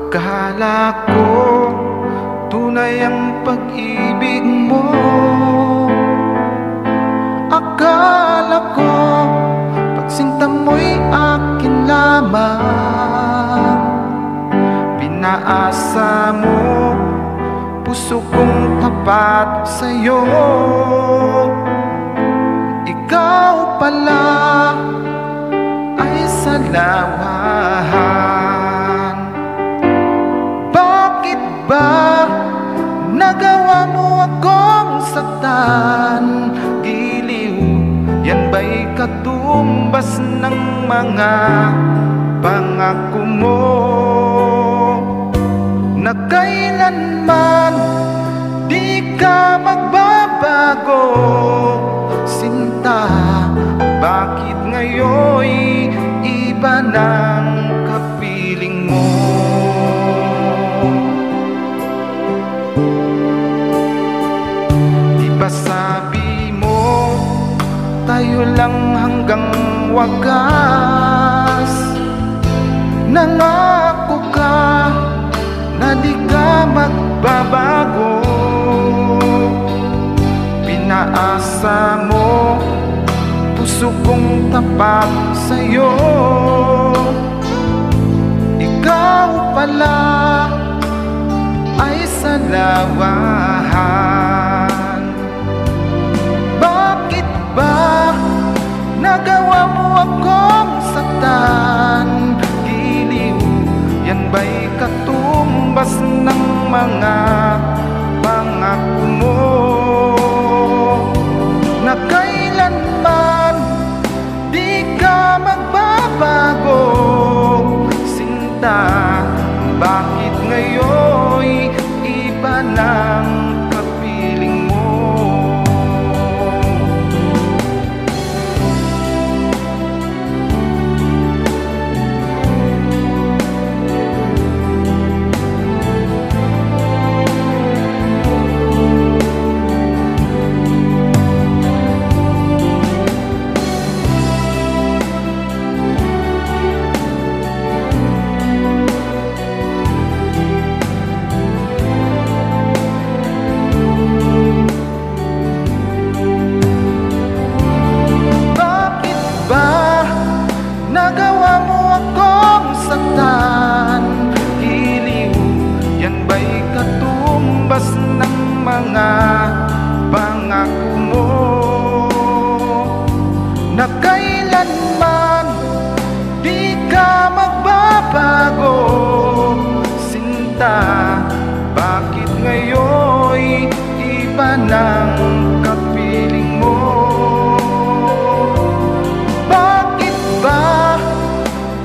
Akala ko tunay ang pag-ibig mo. Akala ko pagsinta mo'y akin lamang. Pinaasa mo puso kong tapat sa'yo. Ikaw pala ay salawahan. Bakit ba nagawa mo akong saktan? Giliw, yan ba'y katumbas ng mga pangako mo? Na kailanman di ka magbabago, sinta. Bakit ngayon'y iba ng kapiling mo? Di ba sabi mo tayo lang hanggang wakas? Nangako ka na di ka magbabago. Pinaasa mo puso kong tapat sa'yo. Ikaw pala ay salawahan. Bakit ba nagawa mo akong saktan? Giliw, yan ba'y katumbas ng mga pangako mo? Na kailanman di ka magbabago, sinta. Bakit ngayon'y iba ng kapiling mo? Nagawa mo akong saktan? Giliw, yan ba'y katumbas ng mga pangako mo? Na kailanman di ka magbabago, sinta. Bakit ngayon'y iba ng kapiling mo?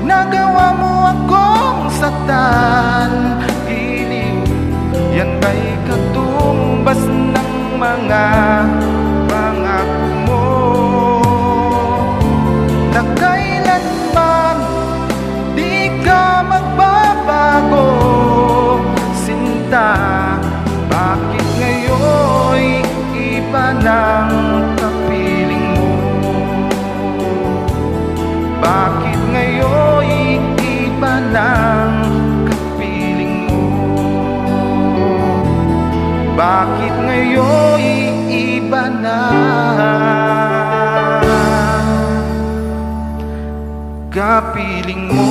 Nagawa mo akong saktan? Giliw, yan ba'y katumbas ng mga pangako mo? Na kailanman di ka magbabago, sinta. Bakit ngayon'y iba ng kapiling mo? Bakit ngayon'y iba ng kapiling mo? Bakit ngayon'y iba na kapiling mo?